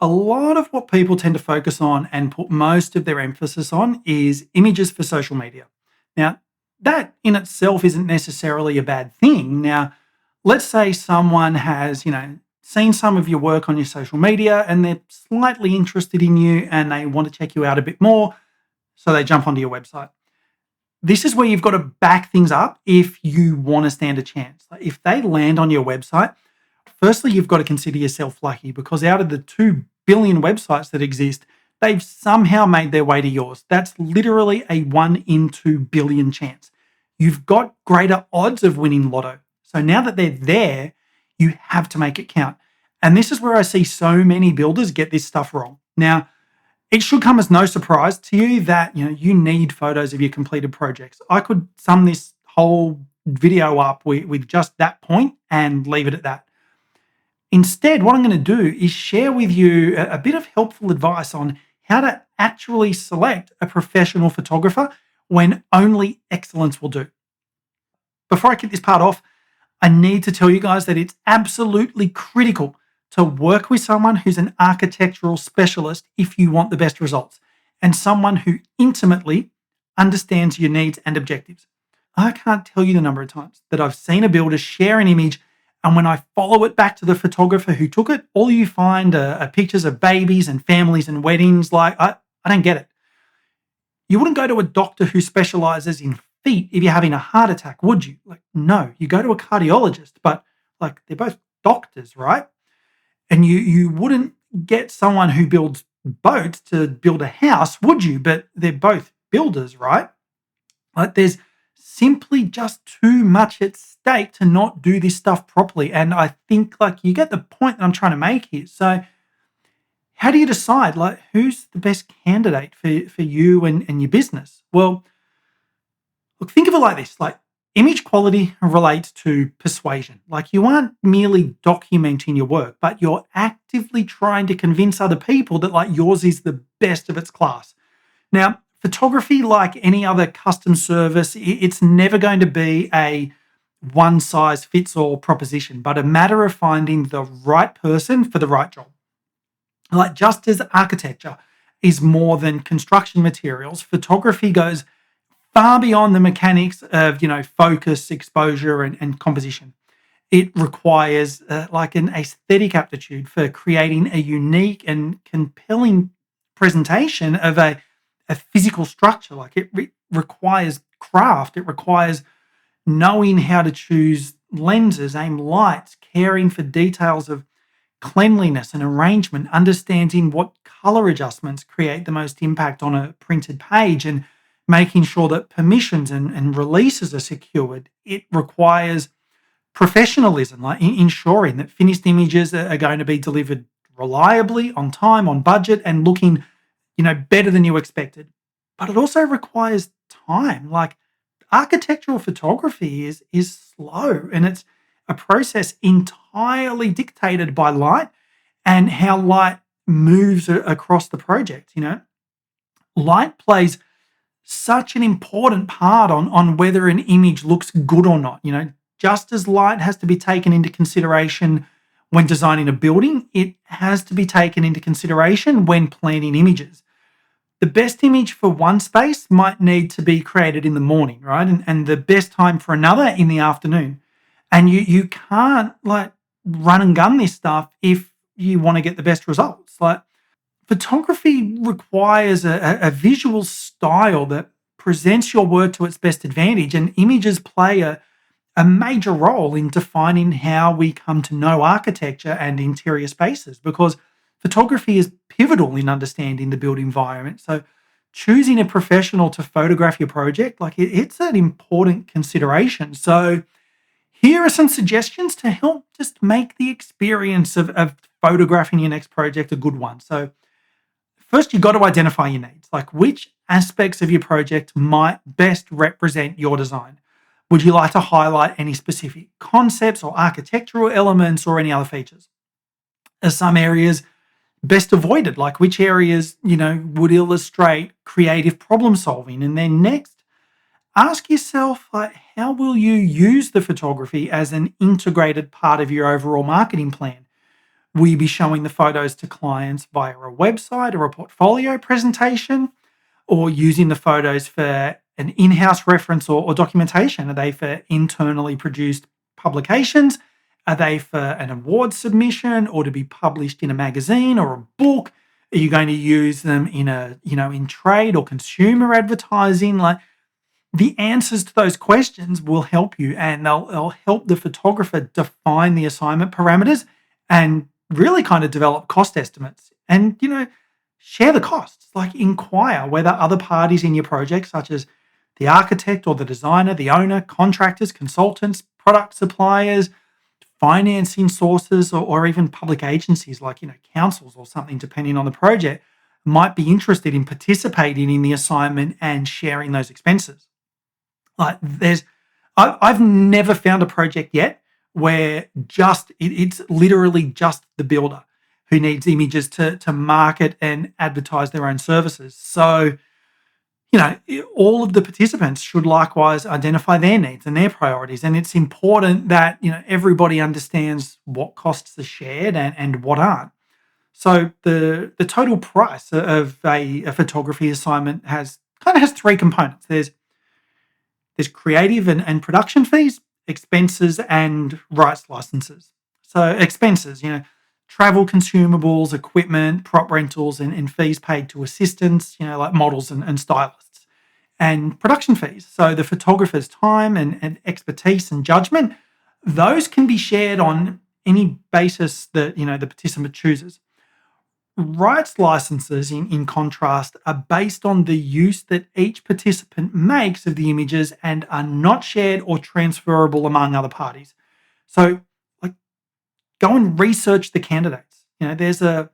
A lot of what people tend to focus on and put most of their emphasis on is images for social media. Now, that in itself isn't necessarily a bad thing. Now, let's say someone has, seen some of your work on your social media and they're slightly interested in you and they want to check you out a bit more, so they jump onto your website. This is where you've got to back things up if you want to stand a chance. Like, if they land on your website, firstly, you've got to consider yourself lucky because out of the 2 billion websites that exist, they've somehow made their way to yours. That's literally a 1 in 2 billion chance. You've got greater odds of winning lotto. So now that they're there, you have to make it count. And this is where I see so many builders get this stuff wrong. Now, it should come as no surprise to you that you need photos of your completed projects. I could sum this whole video up with just that point and leave it at that. Instead, what I'm going to do is share with you a bit of helpful advice on how to actually select a professional photographer when only excellence will do. Before I kick this part off, I need to tell you guys that it's absolutely critical to work with someone who's an architectural specialist if you want the best results, and someone who intimately understands your needs and objectives. I can't tell you the number of times that I've seen a builder share an image, and when I follow it back to the photographer who took it, all you find are pictures of babies and families and weddings. I don't get it. You wouldn't go to a doctor who specializes in feet if you're having a heart attack, would you? No, you go to a cardiologist, but they're both doctors, right? And you wouldn't get someone who builds boats to build a house, would you? But they're both builders, right? There's simply just too much at stake to not do this stuff properly. And I think you get the point that I'm trying to make here. So how do you decide who's the best candidate for you and your business? Well, look, think of it like this. Image quality relates to persuasion. You aren't merely documenting your work, but you're actively trying to convince other people that yours is the best of its class. Now, photography, like any other custom service, it's never going to be a one-size-fits-all proposition, but a matter of finding the right person for the right job. Just as architecture is more than construction materials, photography goes far beyond the mechanics of, focus, exposure, and composition. It requires an aesthetic aptitude for creating a unique and compelling presentation of a physical structure. It requires craft. It requires knowing how to choose lenses, aim lights, caring for details of cleanliness and arrangement, understanding what color adjustments create the most impact on a printed page, and making sure that permissions and releases are secured. It requires professionalism, ensuring that finished images are going to be delivered reliably, on time, on budget, and looking, better than you expected. But it also requires time. Architectural photography is slow, and it's a process entirely dictated by light and how light moves across the project. Light plays such an important part on whether an image looks good or not. Just as light has to be taken into consideration when designing a building, it has to be taken into consideration when planning images. The best image for one space might need to be created in the morning, right? And the best time for another in the afternoon. And you can't run and gun this stuff if you want to get the best results. Photography requires a visual style that presents your work to its best advantage, and images play a major role in defining how we come to know architecture and interior spaces, because photography is pivotal in understanding the built environment. So choosing a professional to photograph your project, it's an important consideration. So here are some suggestions to help just make the experience of photographing your next project a good one. So first, you've got to identify your needs. Which aspects of your project might best represent your design? Would you like to highlight any specific concepts or architectural elements or any other features? Are some areas best avoided? Which areas, would illustrate creative problem solving? And then next, ask yourself, how will you use the photography as an integrated part of your overall marketing plan? Will you be showing the photos to clients via a website or a portfolio presentation, or using the photos for an in-house reference or documentation? Are they for internally produced publications? Are they for an award submission or to be published in a magazine or a book? Are you going to use them in in trade or consumer advertising? Like, the answers to those questions will help you, and they'll help the photographer define the assignment parameters and really kind of develop cost estimates and, share the costs. Like, inquire whether other parties in your project, such as the architect or the designer, the owner, contractors, consultants, product suppliers, financing sources, or even public agencies like, councils or something, depending on the project, might be interested in participating in the assignment and sharing those expenses. Like, I've never found a project yet where it's literally just the builder who needs images to market and advertise their own services. So, all of the participants should likewise identify their needs and their priorities. And it's important that, everybody understands what costs are shared and what aren't. So the total price of a photography assignment has three components. There's creative and production fees, expenses, and rights licenses. So expenses, travel consumables, equipment, prop rentals, and fees paid to assistants, like models and stylists. And production fees, so the photographer's time and expertise and judgment, those can be shared on any basis that, the participant chooses. Rights licenses, in contrast, are based on the use that each participant makes of the images and are not shared or transferable among other parties. So, like, go and research the candidates. There's a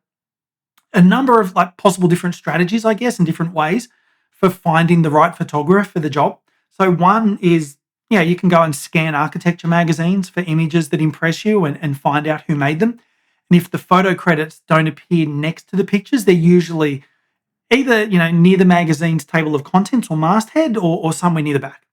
number of possible different strategies, I guess, and different ways for finding the right photographer for the job. So, one is, you can go and scan architecture magazines for images that impress you and find out who made them. And if the photo credits don't appear next to the pictures, they're usually either, near the magazine's table of contents or masthead, or somewhere near the back.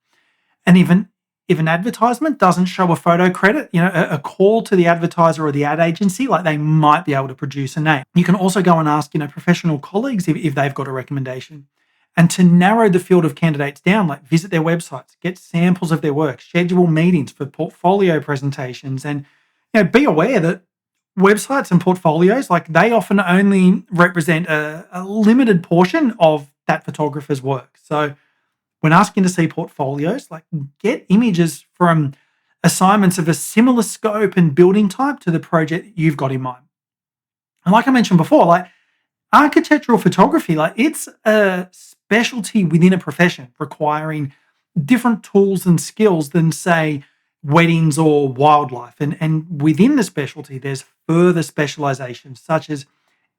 And even if an advertisement doesn't show a photo credit, a call to the advertiser or the ad agency, like, they might be able to produce a name. You can also go and ask, professional colleagues if they've got a recommendation. And to narrow the field of candidates down, like, visit their websites, get samples of their work, schedule meetings for portfolio presentations, and, be aware that websites and portfolios, like, they often only represent a limited portion of that photographer's work. So when asking to see portfolios, like, get images from assignments of a similar scope and building type to the project you've got in mind. And like I mentioned before, like, architectural photography, like, it's a specialty within a profession requiring different tools and skills than, say, weddings or wildlife. And within the specialty, there's further specializations such as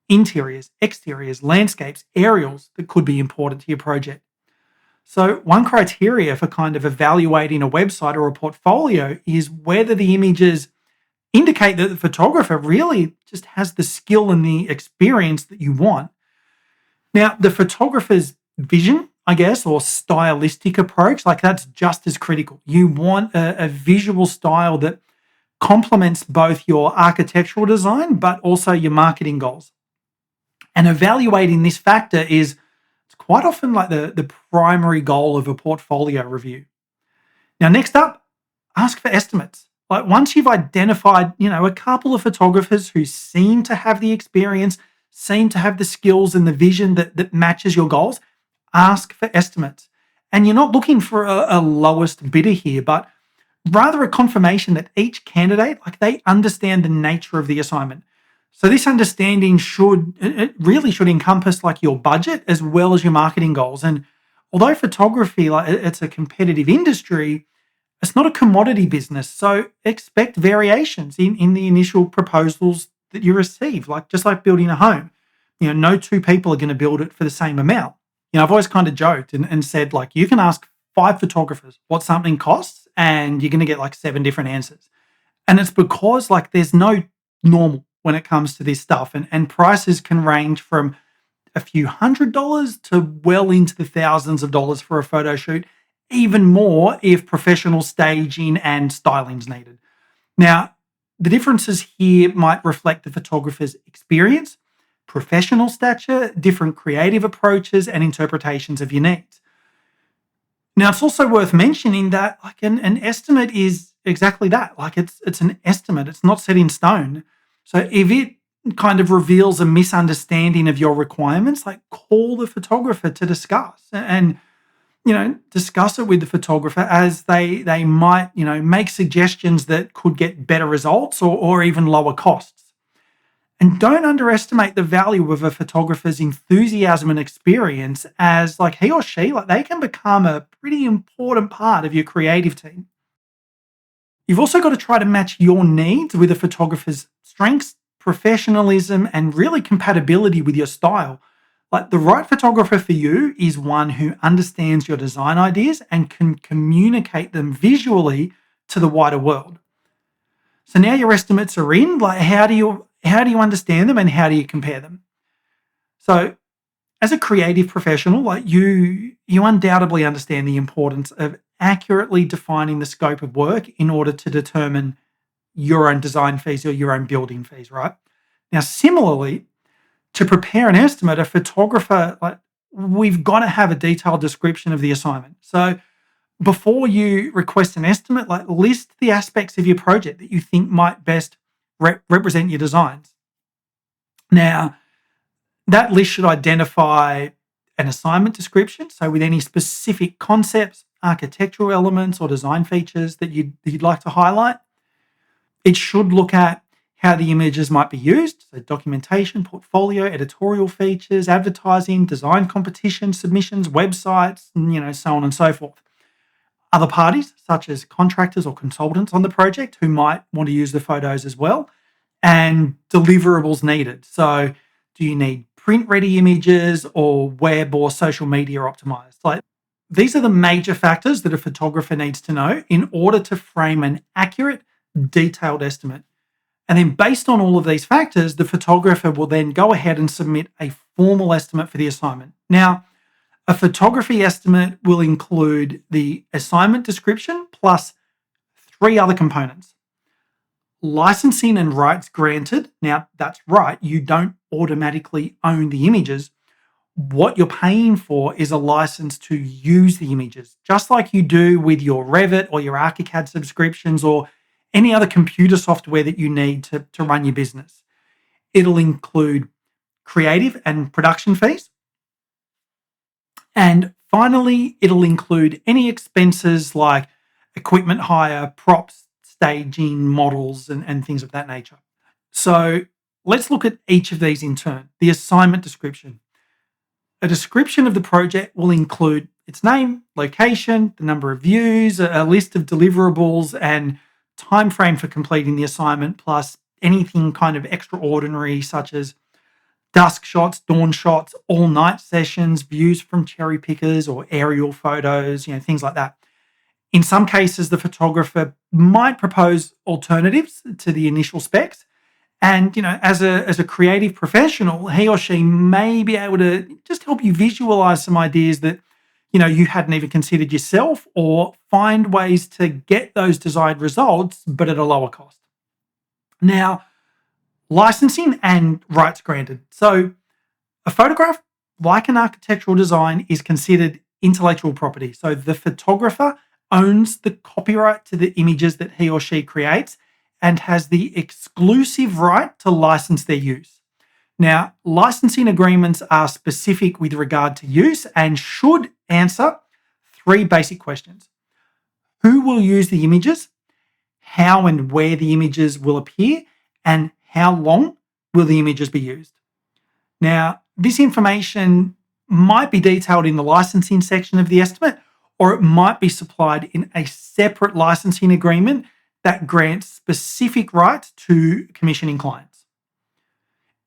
interiors, exteriors, landscapes, aerials that could be important to your project. So one criteria for kind of evaluating a website or a portfolio is whether the images indicate that the photographer really just has the skill and the experience that you want. Now, the photographer's vision, I guess, or stylistic approach, like, that's just as critical. You want a visual style that complements both your architectural design, but also your marketing goals. And evaluating this factor it's quite often like the primary goal of a portfolio review. Now, next up, ask for estimates. Like, once you've identified, a couple of photographers who seem to have the experience, seem to have the skills and the vision that matches your goals, ask for estimates. And you're not looking for a lowest bidder here, but rather a confirmation that each candidate, like, they understand the nature of the assignment. So this understanding really should encompass, like, your budget as well as your marketing goals. And although photography, like, it's a competitive industry, it's not a commodity business. So expect variations in the initial proposals that you receive, like, just like building a home. No two people are going to build it for the same amount. I've always kind of joked and said, like, you can ask 5 photographers what something costs and you're going to get like 7 different answers. And it's because, like, there's no normal when it comes to this stuff. And prices can range from a few $100s to well into the thousands of dollars for a photo shoot, even more if professional staging and styling's needed. Now, The differences here might reflect the photographer's experience, professional stature, different creative approaches, and interpretations of your needs. Now, it's also worth mentioning that like an estimate is exactly that. Like it's an estimate. It's not set in stone. So if it kind of reveals a misunderstanding of your requirements, like call the photographer to discuss and discuss it with the photographer as they might, make suggestions that could get better results or even lower costs. And don't underestimate the value of a photographer's enthusiasm and experience as like he or she, like they can become a pretty important part of your creative team. You've also got to try to match your needs with a photographer's strengths, professionalism, and really compatibility with your style. Like the right photographer for you is one who understands your design ideas and can communicate them visually to the wider world. So now your estimates are in. Like how do you understand them and how do you compare them? So as a creative professional, like you undoubtedly understand the importance of accurately defining the scope of work in order to determine your own design fees or your own building fees, right? Now, similarly, to prepare an estimate, a photographer, like we've got to have a detailed description of the assignment. So before you request an estimate, like list the aspects of your project that you think might best represent your designs. Now, that list should identify an assignment description, so with any specific concepts, architectural elements, or design features that you'd like to highlight. It should look at how the images might be used, so documentation, portfolio, editorial features, advertising, design competition, submissions, websites, and so on and so forth. Other parties, such as contractors or consultants on the project, who might want to use the photos as well, and deliverables needed. So, do you need print ready images or web or social media optimized? Like these are the major factors that a photographer needs to know in order to frame an accurate, detailed estimate. And then, based on all of these factors, the photographer will then go ahead and submit a formal estimate for the assignment. Now, a photography estimate will include the assignment description plus three other components: licensing and rights granted. Now, that's right, you don't automatically own the images. What you're paying for is a license to use the images, just like you do with your Revit or your ArchiCAD subscriptions or any other computer software that you need to run your business. It'll include creative and production fees. And finally, it'll include any expenses like equipment hire, props, staging, models, and things of that nature. So let's look at each of these in turn. The assignment description. A description of the project will include its name, location, the number of views, a list of deliverables, and time frame for completing the assignment, plus anything kind of extraordinary, such as dusk shots, dawn shots, all night sessions, views from cherry pickers or aerial photos, things like that. In some cases, the photographer might propose alternatives to the initial specs. And, as a creative professional, he or she may be able to just help you visualize some ideas that, you hadn't even considered yourself, or find ways to get those desired results, but at a lower cost. Now, licensing and rights granted. So a photograph, like an architectural design, is considered intellectual property. So the photographer owns the copyright to the images that he or she creates and has the exclusive right to license their use. Now, licensing agreements are specific with regard to use and should answer three basic questions: who will use the images, how and where the images will appear, and how long will the images be used. Now, this information might be detailed in the licensing section of the estimate, or it might be supplied in a separate licensing agreement that grants specific rights to commissioning clients.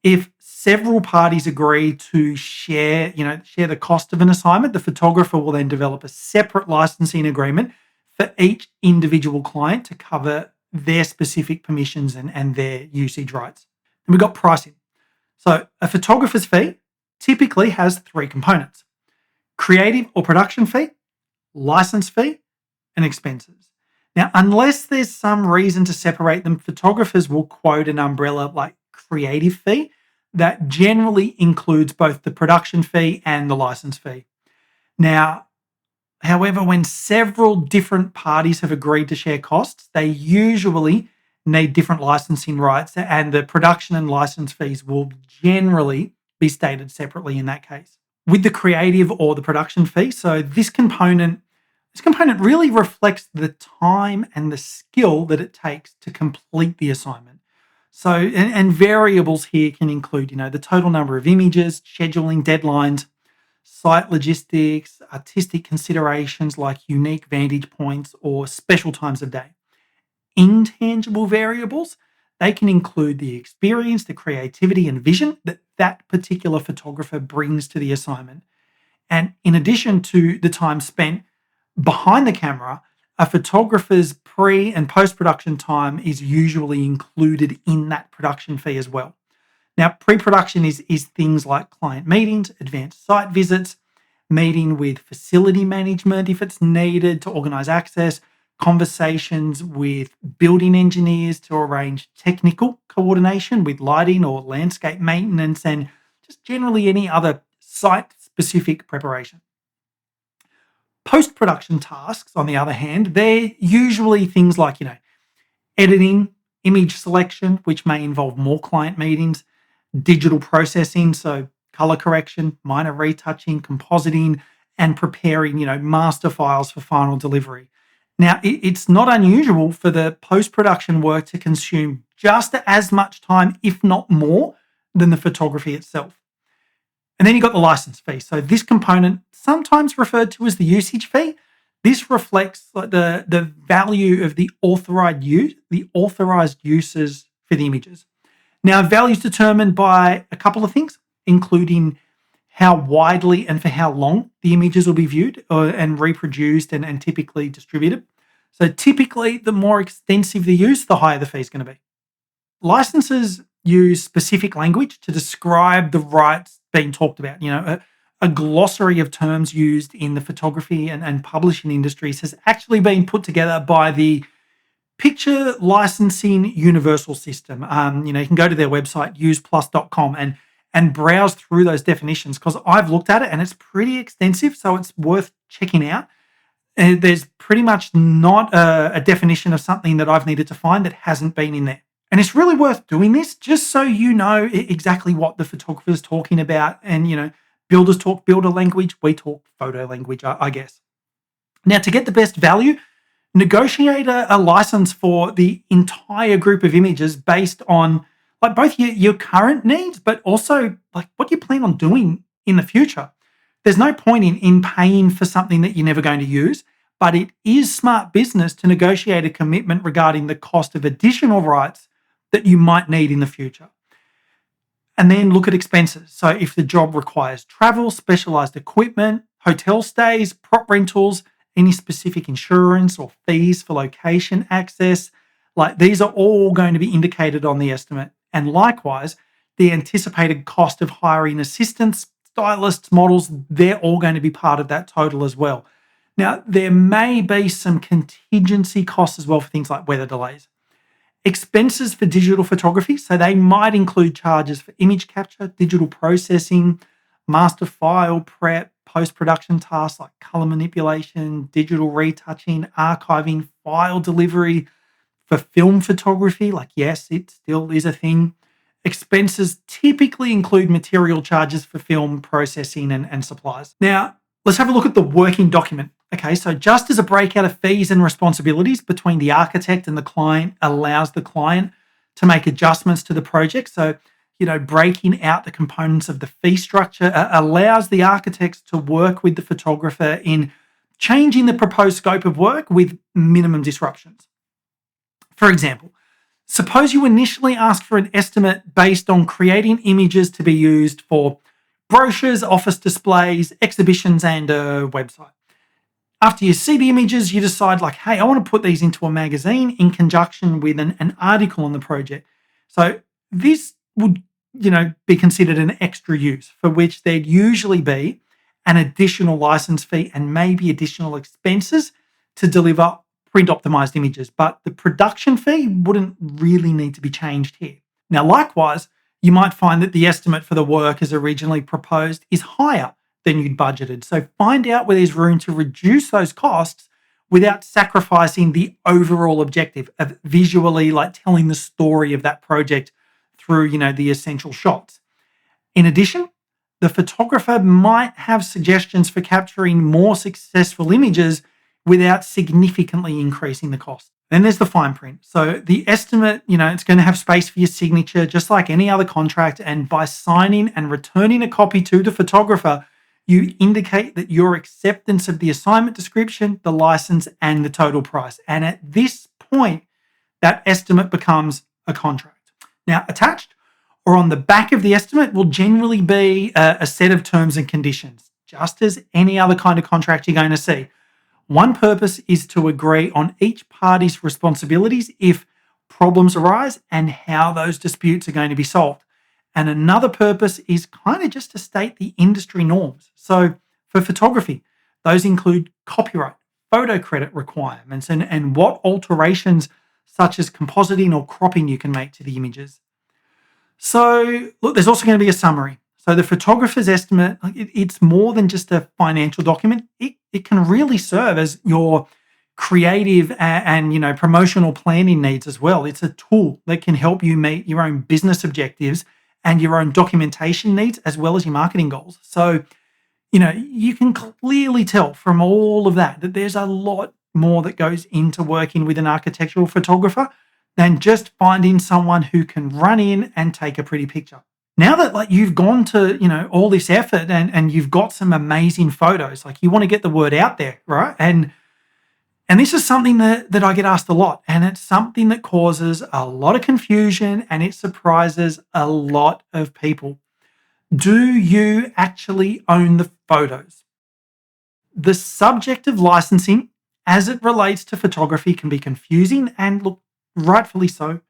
If several parties agree to share the cost of an assignment, the photographer will then develop a separate licensing agreement for each individual client to cover their specific permissions and their usage rights. And we've got pricing. So a photographer's fee typically has three components: creative or production fee, license fee, and expenses. Now, unless there's some reason to separate them, photographers will quote an umbrella like creative fee that generally includes both the production fee and the license fee. Now, however, when several different parties have agreed to share costs, they usually need different licensing rights, and the production and license fees will generally be stated separately in that case. With the creative or the production fee, so this component really reflects the time and the skill that it takes to complete the assignment. So, and variables here can include, the total number of images, scheduling deadlines, site logistics, artistic considerations like unique vantage points or special times of day. Intangible variables, they can include the experience, the creativity, and vision that that particular photographer brings to the assignment. And in addition to the time spent behind the camera, a photographer's pre and post production time is usually included in that production fee as well. Now, pre production is things like client meetings, advanced site visits, meeting with facility management if it's needed to organize access, conversations with building engineers to arrange technical coordination with lighting or landscape maintenance, and just generally any other site specific preparation. Post production tasks, on the other hand, they're usually things like, editing, image selection, which may involve more client meetings, digital processing, so color correction, minor retouching, compositing, and preparing, master files for final delivery. Now, it's not unusual for the post production work to consume just as much time, if not more, than the photography itself. And then you've got the license fee. So this component, sometimes referred to as the usage fee, this reflects like the value of the authorized uses for the images. Now, value is determined by a couple of things, including how widely and for how long the images will be viewed and reproduced and typically distributed. So typically, the more extensive the use, the higher the fee is going to be. Licenses use specific language to describe the rights being talked about. A glossary of terms used in the photography and publishing industries has actually been put together by the Picture Licensing Universal System. You can go to their website, useplus.com, and browse through those definitions because I've looked at it and it's pretty extensive, so it's worth checking out. There's pretty much not a definition of something that I've needed to find that hasn't been in there. And it's really worth doing this just so you know exactly what the photographer's talking about. And, builders talk builder language, we talk photo language, I guess. Now, to get the best value, negotiate a license for the entire group of images based on like both your current needs, but also like what you plan on doing in the future. There's no point in paying for something that you're never going to use, but it is smart business to negotiate a commitment regarding the cost of additional rights that you might need in the future. And then look at expenses. So if the job requires travel, specialized equipment, hotel stays, prop rentals, any specific insurance or fees for location access, like these are all going to be indicated on the estimate. And likewise, the anticipated cost of hiring assistants, stylists, models, they're all going to be part of that total as well. Now, there may be some contingency costs as well for things like weather delays. Expenses for digital photography, so they might include charges for image capture, digital processing, master file prep, post-production tasks like color manipulation, digital retouching, archiving, file delivery. For film photography, like yes, it still is a thing. Expenses typically include material charges for film processing and supplies. Now, let's have a look at the working document. Okay, so just as a breakout of fees and responsibilities between the architect and the client allows the client to make adjustments to the project. So, breaking out the components of the fee structure allows the architects to work with the photographer in changing the proposed scope of work with minimum disruptions. For example, suppose you initially ask for an estimate based on creating images to be used for brochures, office displays, exhibitions, and a website. After you see the images, you decide like, hey, I want to put these into a magazine in conjunction with an article on the project. So this would, be considered an extra use for which there'd usually be an additional license fee and maybe additional expenses to deliver print optimized images, but the production fee wouldn't really need to be changed here. Now, likewise, you might find that the estimate for the work as originally proposed is higher than you'd budgeted. So find out where there's room to reduce those costs without sacrificing the overall objective of visually like telling the story of that project through, the essential shots. In addition, the photographer might have suggestions for capturing more successful images without significantly increasing the cost. Then there's the fine print. So the estimate, it's going to have space for your signature, just like any other contract. And by signing and returning a copy to the photographer, you indicate that your acceptance of the assignment description, the license, and the total price. And at this point, that estimate becomes a contract. Now, attached or on the back of the estimate will generally be a set of terms and conditions, just as any other kind of contract you're going to see. One purpose is to agree on each party's responsibilities if problems arise and how those disputes are going to be solved. And another purpose is kind of just to state the industry norms. So for photography, those include copyright, photo credit requirements, and what alterations such as compositing or cropping you can make to the images. So look, there's also going to be a summary. So the photographer's estimate, it's more than just a financial document. It can really serve as your creative and promotional planning needs as well. It's a tool that can help you meet your own business objectives and your own documentation needs as well as your marketing goals. So, you can clearly tell from all of that there's a lot more that goes into working with an architectural photographer than just finding someone who can run in and take a pretty picture. Now that you've gone to, all this effort and you've got some amazing photos, you want to get the word out there, right? And this is something that I get asked a lot, and it's something that causes a lot of confusion and it surprises a lot of people. Do you actually own the photos? The subject of licensing as it relates to photography can be confusing and look, rightfully so.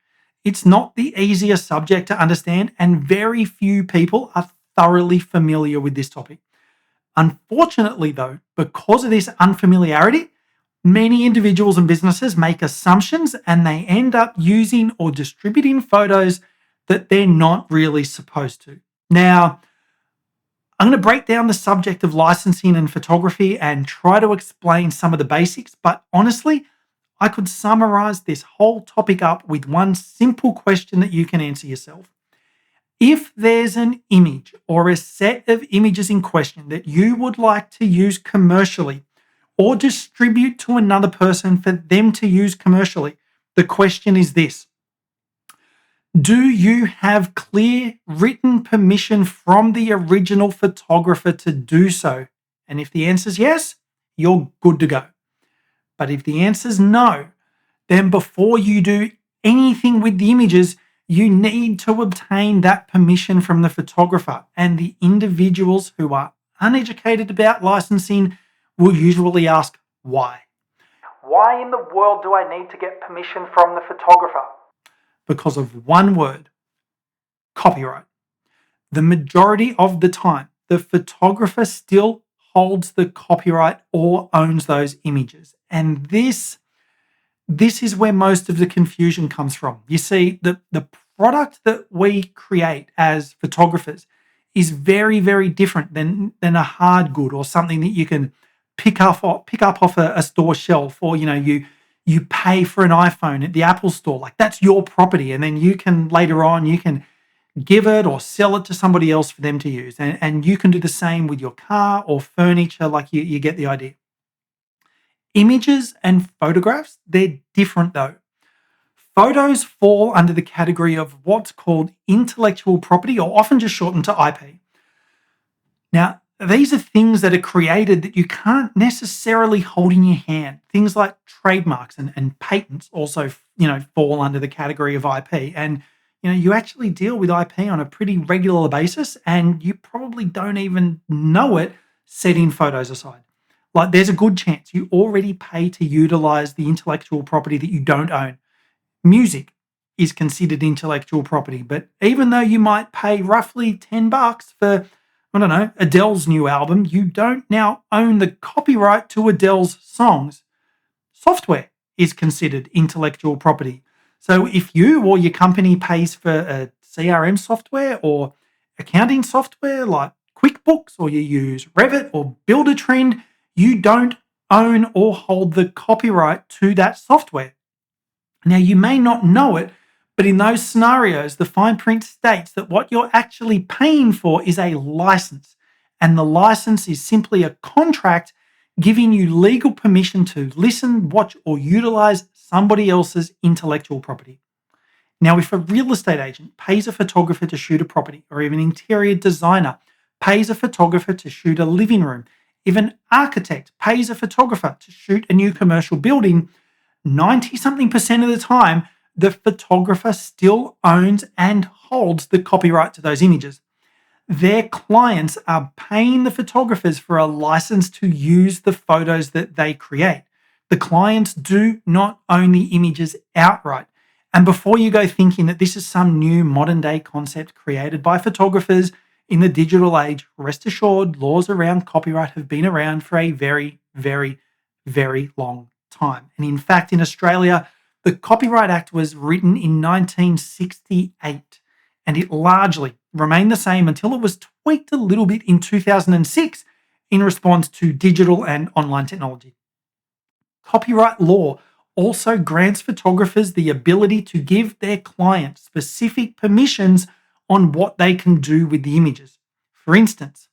It's not the easiest subject to understand, and very few people are thoroughly familiar with this topic. Unfortunately, though, because of this unfamiliarity, many individuals and businesses make assumptions and they end up using or distributing photos that they're not really supposed to. Now, I'm going to break down the subject of licensing and photography and try to explain some of the basics, but honestly, I could summarize this whole topic up with one simple question that you can answer yourself. If there's an image or a set of images in question that you would like to use commercially or distribute to another person for them to use commercially, the question is this: do you have clear written permission from the original photographer to do so? And if the answer is yes, you're good to go. But if the answer is no, then before you do anything with the images, you need to obtain that permission from the photographer. And the individuals who are uneducated about licensing will usually ask why. Why in the world do I need to get permission from the photographer? Because of one word: copyright. The majority of the time, the photographer still holds the copyright or owns those images. And this is where most of the confusion comes from. You see, the product that we create as photographers is very, very different than a hard good or something that you can pick up off a store shelf, or you pay for an iPhone at the Apple store. That's your property, and then you can later on give it or sell it to somebody else for them to use. And you can do the same with your car or furniture. You get the idea. Images and photographs, they're different though. Photos fall under the category of what's called intellectual property, or often just shortened to IP. Now, these are things that are created that you can't necessarily hold in your hand. Things like trademarks and patents also, fall under the category of IP. And, you actually deal with IP on a pretty regular basis, and you probably don't even know it, setting photos aside. There's a good chance you already pay to utilize the intellectual property that you don't own. Music is considered intellectual property, but even though you might pay roughly $10 for, Adele's new album, you don't now own the copyright to Adele's songs. Software is considered intellectual property. So if you or your company pays for a CRM software or accounting software like QuickBooks, or you use Revit or Buildertrend, you don't own or hold the copyright to that software. Now, you may not know it, but in those scenarios, the fine print states that what you're actually paying for is a license. And the license is simply a contract giving you legal permission to listen, watch, or utilize somebody else's intellectual property. Now, if a real estate agent pays a photographer to shoot a property, or even an interior designer pays a photographer to shoot a living room, if an architect pays a photographer to shoot a new commercial building, 90 something percent of the time, the photographer still owns and holds the copyright to those images. Their clients are paying the photographers for a license to use the photos that they create. The clients do not own the images outright. And before you go thinking that this is some new modern day concept created by photographers in the digital age, rest assured, laws around copyright have been around for a very, very, very long time. And in fact, in Australia, the Copyright Act was written in 1968, and it largely remained the same until it was tweaked a little bit in 2006 in response to digital and online technology. Copyright law also grants photographers the ability to give their clients specific permissions on what they can do with the images. For instance,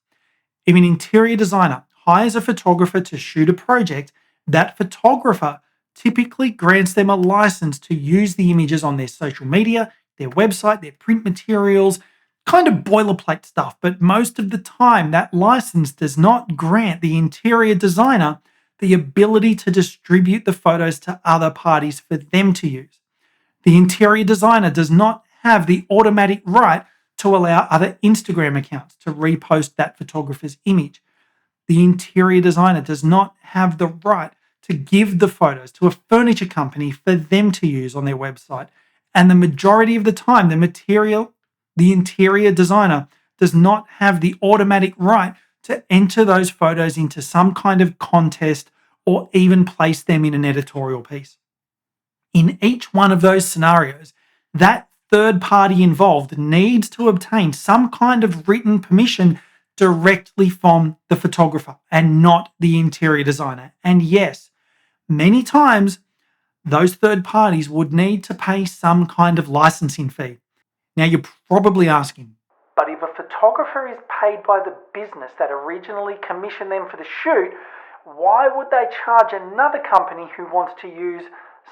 if an interior designer hires a photographer to shoot a project, that photographer typically grants them a license to use the images on their social media, their website, their print materials, kind of boilerplate stuff. But most of the time, that license does not grant the interior designer the ability to distribute the photos to other parties for them to use. The interior designer does not have the automatic right to allow other Instagram accounts to repost that photographer's image. The interior designer does not have the right to give the photos to a furniture company for them to use on their website. And the majority of the time, the interior designer does not have the automatic right to enter those photos into some kind of contest or even place them in an editorial piece. In each one of those scenarios, that third party involved needs to obtain some kind of written permission directly from the photographer and not the interior designer. And yes, many times those third parties would need to pay some kind of licensing fee. Now, you're probably asking, but if a photographer is paid by the business that originally commissioned them for the shoot, why would they charge another company who wants to use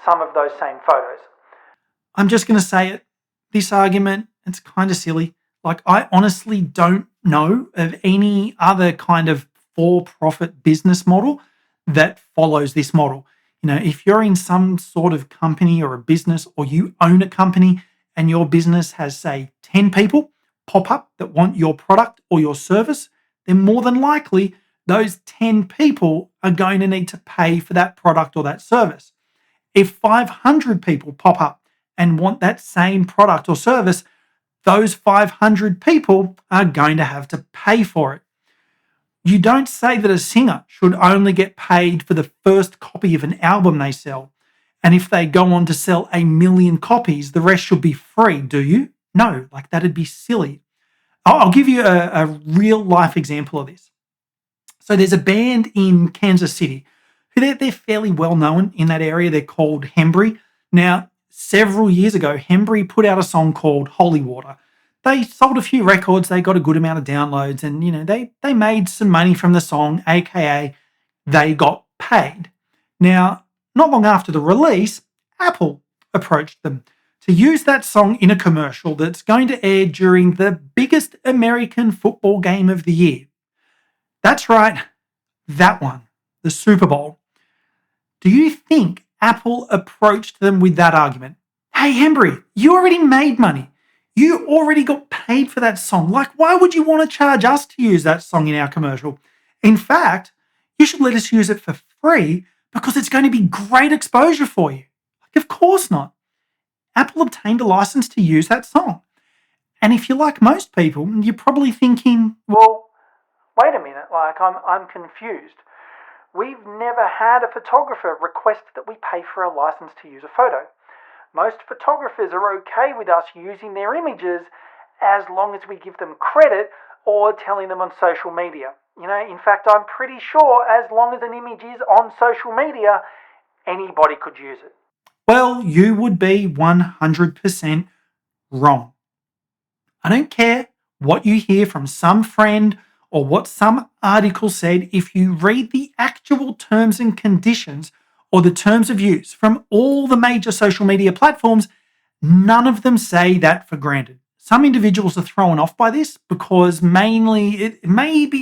some of those same photos? I'm just going to say it. This argument, it's kind of silly. Like, I honestly don't know of any other kind of for-profit business model that follows this model. You know, if you're in some sort of company or a business, or you own a company and your business has, say, 10 people pop up that want your product or your service, then more than likely those 10 people are going to need to pay for that product or that service. If 500 people pop up and want that same product or service, those 500 people are going to have to pay for it. You don't say that a singer should only get paid for the first copy of an album they sell, and if they go on to sell 1 million copies, the rest should be free, do you? No, like that'd be silly. I'll give you a real life example of this. So there's a band in Kansas City who they're fairly well known in that area. They're called Hembury. Now, several years ago, Hembury put out a song called Holy Water. They sold a few records, they got a good amount of downloads, and they made some money from the song, aka they got paid. Now, not long after the release, Apple approached them to use that song in a commercial that's going to air during the biggest American football game of the year. That's right, that one, the Super Bowl. Do you think Apple approached them with that argument? Hey, Hembury, you already made money. You already got paid for that song. Like, why would you want to charge us to use that song in our commercial? In fact, you should let us use it for free because it's going to be great exposure for you. Like, of course not. Apple obtained a license to use that song. And if you're like most people, you're probably thinking, well, wait a minute, like I'm confused. We've never had a photographer request that we pay for a license to use a photo. Most photographers are okay with us using their images as long as we give them credit or telling them on social media. In fact, I'm pretty sure as long as an image is on social media, anybody could use it. Well, you would be 100% wrong. I don't care what you hear from some friend or what some article said. If you read the actual terms and conditions or the terms of use from all the major social media platforms, none of them say that for granted. Some individuals are thrown off by this because maybe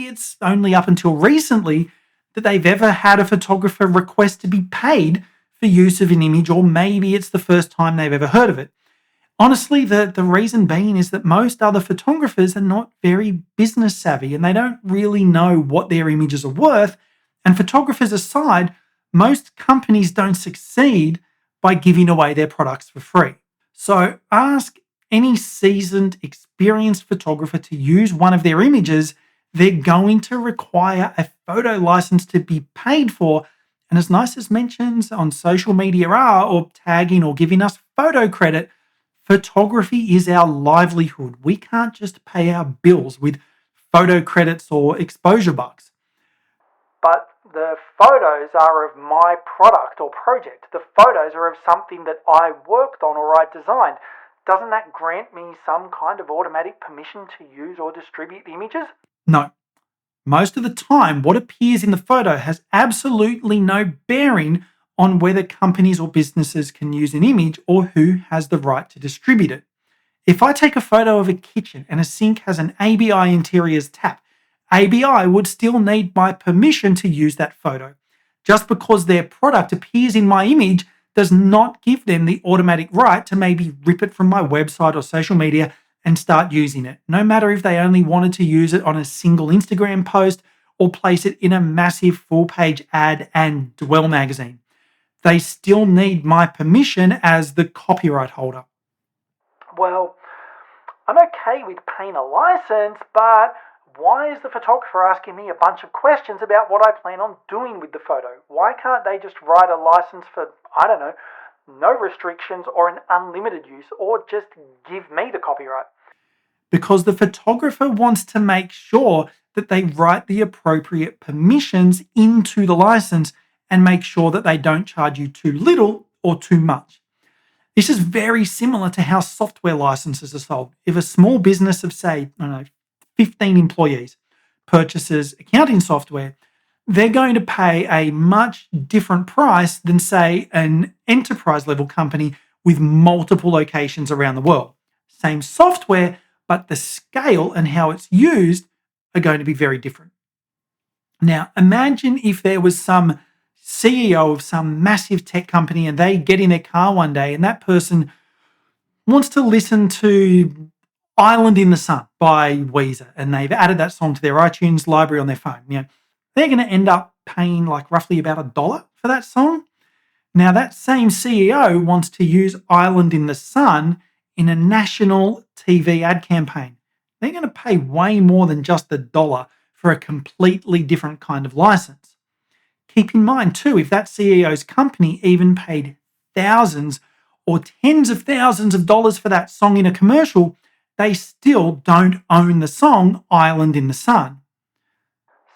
it's only up until recently that they've ever had a photographer request to be paid for use of an image, or maybe it's the first time they've ever heard of it. Honestly, the reason being is that most other photographers are not very business savvy and they don't really know what their images are worth. And photographers aside, most companies don't succeed by giving away their products for free. So ask any seasoned, experienced photographer to use one of their images. They're going to require a photo license to be paid for. And as nice as mentions on social media are, or tagging or giving us photo credit, photography is our livelihood. We can't just pay our bills with photo credits or exposure bucks. But the photos are of my product or project. The photos are of something that I worked on or I designed. Doesn't that grant me some kind of automatic permission to use or distribute the images? No. Most of the time, what appears in the photo has absolutely no bearing on whether companies or businesses can use an image or who has the right to distribute it. If I take a photo of a kitchen and a sink has an ABI Interiors tap, ABI would still need my permission to use that photo. Just because their product appears in my image does not give them the automatic right to maybe rip it from my website or social media and start using it, no matter if they only wanted to use it on a single Instagram post or place it in a massive full-page ad and Dwell magazine. They still need my permission as the copyright holder. Well, I'm okay with paying a license, but why is the photographer asking me a bunch of questions about what I plan on doing with the photo? Why can't they just write a license for, no restrictions or an unlimited use, or just give me the copyright? Because the photographer wants to make sure that they write the appropriate permissions into the license and make sure that they don't charge you too little or too much. This is very similar to how software licenses are sold. If a small business of, say, 15 employees purchases accounting software, they're going to pay a much different price than, say, an enterprise level company with multiple locations around the world. Same software, but the scale and how it's used are going to be very different. Now, imagine if there was some CEO of some massive tech company and they get in their car one day and that person wants to listen to Island in the Sun by Weezer and they've added that song to their iTunes library on their phone. They're going to end up paying like roughly about $1 for that song. Now, that same CEO wants to use Island in the Sun in a national TV ad campaign. They're going to pay way more than just $1 for a completely different kind of license. Keep in mind too, if that CEO's company even paid thousands or tens of thousands of dollars for that song in a commercial, they still don't own the song Island in the Sun.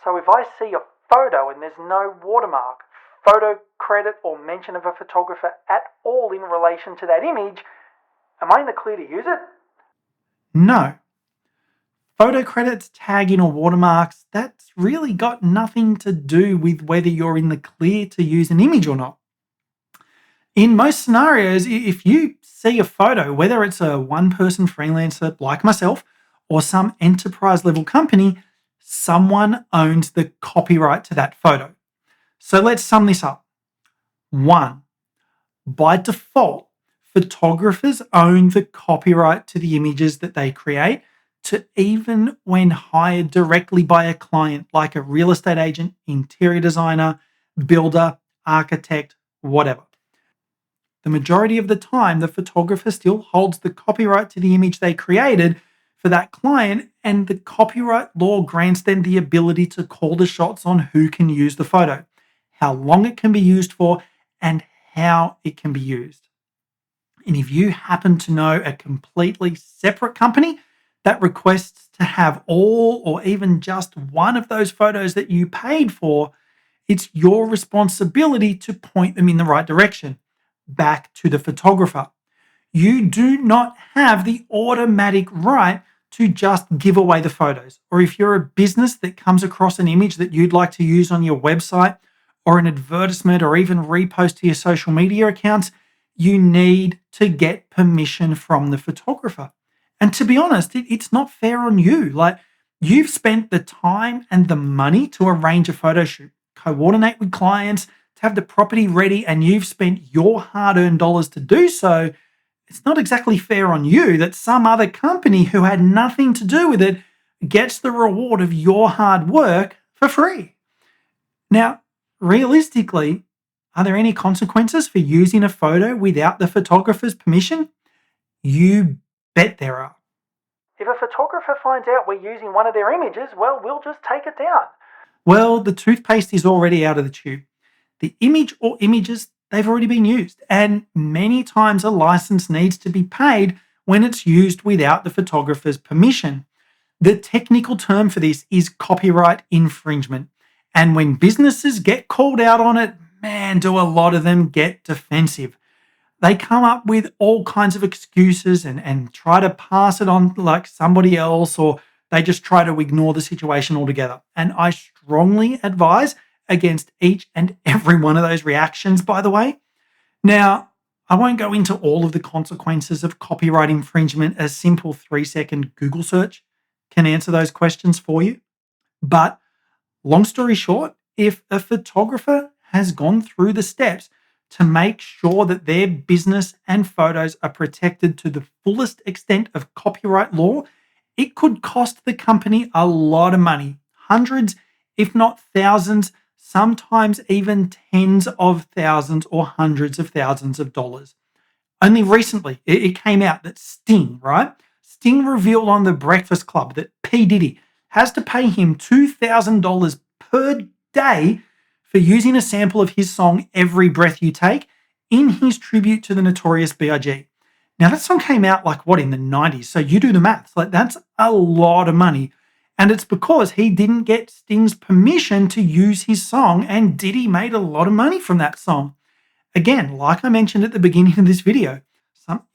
So if I see a photo and there's no watermark, photo credit or mention of a photographer at all in relation to that image, am I in the clear to use it? No. Photo credits, tagging or watermarks, that's really got nothing to do with whether you're in the clear to use an image or not. In most scenarios, if you see a photo, whether it's a one-person freelancer like myself or some enterprise level company, someone owns the copyright to that photo. So let's sum this up. 1. By default, photographers own the copyright to the images that they create, to even when hired directly by a client like a real estate agent, interior designer, builder, architect, whatever. The majority of the time, the photographer still holds the copyright to the image they created for that client, and the copyright law grants them the ability to call the shots on who can use the photo. how long it can be used for, and how it can be used. And if you happen to know a completely separate company that requests to have all or even just one of those photos that you paid for, it's your responsibility to point them in the right direction, back to the photographer. You do not have the automatic right to just give away the photos. Or if you're a business that comes across an image that you'd like to use on your website or an advertisement or even repost to your social media accounts, you need to get permission from the photographer. And to be honest, it's not fair on you. Like, you've spent the time and the money to arrange a photo shoot, coordinate with clients, to have the property ready, and you've spent your hard earned dollars to do so. It's not exactly fair on you that some other company who had nothing to do with it gets the reward of your hard work for free. Now, realistically, are there any consequences for using a photo without the photographer's permission? You bet there are. If a photographer finds out we're using one of their images, well, we'll just take it down. Well, the toothpaste is already out of the tube. The image or images, they've already been used, and many times a license needs to be paid when it's used without the photographer's permission. The technical term for this is copyright infringement. And when businesses get called out on it, man, do a lot of them get defensive. They come up with all kinds of excuses and try to pass it on like somebody else, or they just try to ignore the situation altogether. And I strongly advise against each and every one of those reactions, by the way. Now, I won't go into all of the consequences of copyright infringement. A simple 3-second Google search can answer those questions for you. But long story short, if a photographer has gone through the steps to make sure that their business and photos are protected to the fullest extent of copyright law, it could cost the company a lot of money, hundreds, if not thousands, sometimes even tens of thousands or hundreds of thousands of dollars. Only recently, it came out that Sting, right? Sting revealed on The Breakfast Club that P. Diddy has to pay him $2,000 per day for using a sample of his song Every Breath You Take in his tribute to the Notorious B.I.G. Now, that song came out in the 90s, so you do the maths. That's a lot of money. And it's because he didn't get Sting's permission to use his song, and Diddy made a lot of money from that song. Again, like I mentioned at the beginning of this video,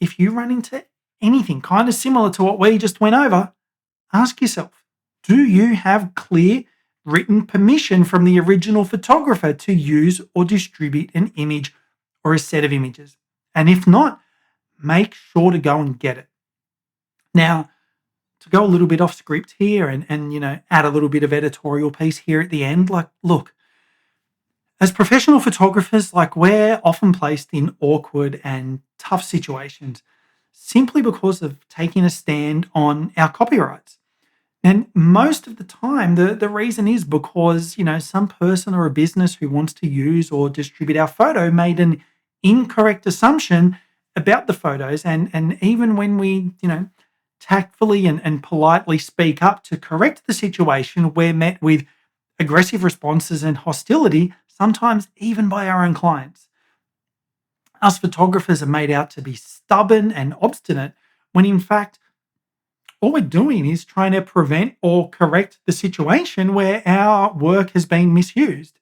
if you run into anything kind of similar to what we just went over, ask yourself, do you have clear written permission from the original photographer to use or distribute an image or a set of images? And if not, make sure to go and get it. Now, to go a little bit off script here and add a little bit of editorial piece here at the end, look, as professional photographers, we're often placed in awkward and tough situations simply because of taking a stand on our copyrights. And most of the time, the reason is because, some person or a business who wants to use or distribute our photo made an incorrect assumption about the photos. And even when we, tactfully and politely speak up to correct the situation, we're met with aggressive responses and hostility, sometimes even by our own clients. Us photographers are made out to be stubborn and obstinate when in fact, all we're doing is trying to prevent or correct the situation where our work has been misused.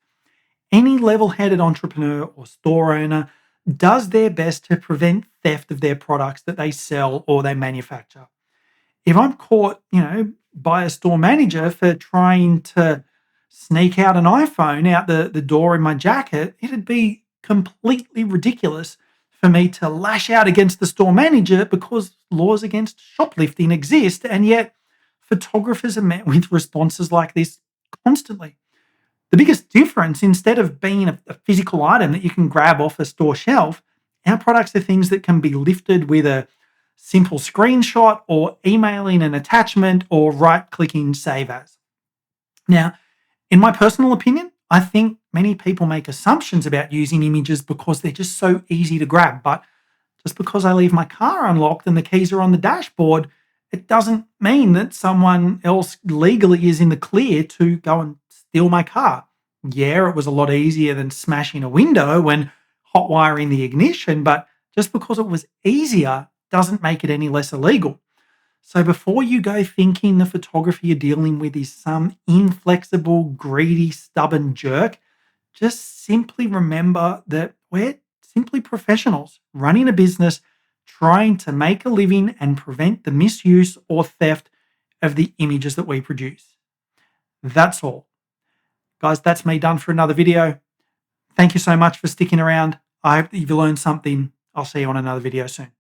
Any level-headed entrepreneur or store owner does their best to prevent theft of their products that they sell or they manufacture. If I'm caught, by a store manager for trying to sneak out an iPhone out the door in my jacket, it'd be completely ridiculous for me to lash out against the store manager because laws against shoplifting exist, and yet photographers are met with responses like this constantly. The biggest difference, instead of being a physical item that you can grab off a store shelf, our products are things that can be lifted with a simple screenshot or emailing an attachment or right-clicking save as. Now, in my personal opinion, I think many people make assumptions about using images because they're just so easy to grab. But just because I leave my car unlocked and the keys are on the dashboard, it doesn't mean that someone else legally is in the clear to go and steal my car. Yeah, it was a lot easier than smashing a window when hot wiring the ignition, but just because it was easier doesn't make it any less illegal. So before you go thinking the photographer you're dealing with is some inflexible, greedy, stubborn jerk, just simply remember that we're simply professionals running a business, trying to make a living and prevent the misuse or theft of the images that we produce. That's all. Guys, that's me done for another video. Thank you so much for sticking around. I hope that you've learned something. I'll see you on another video soon.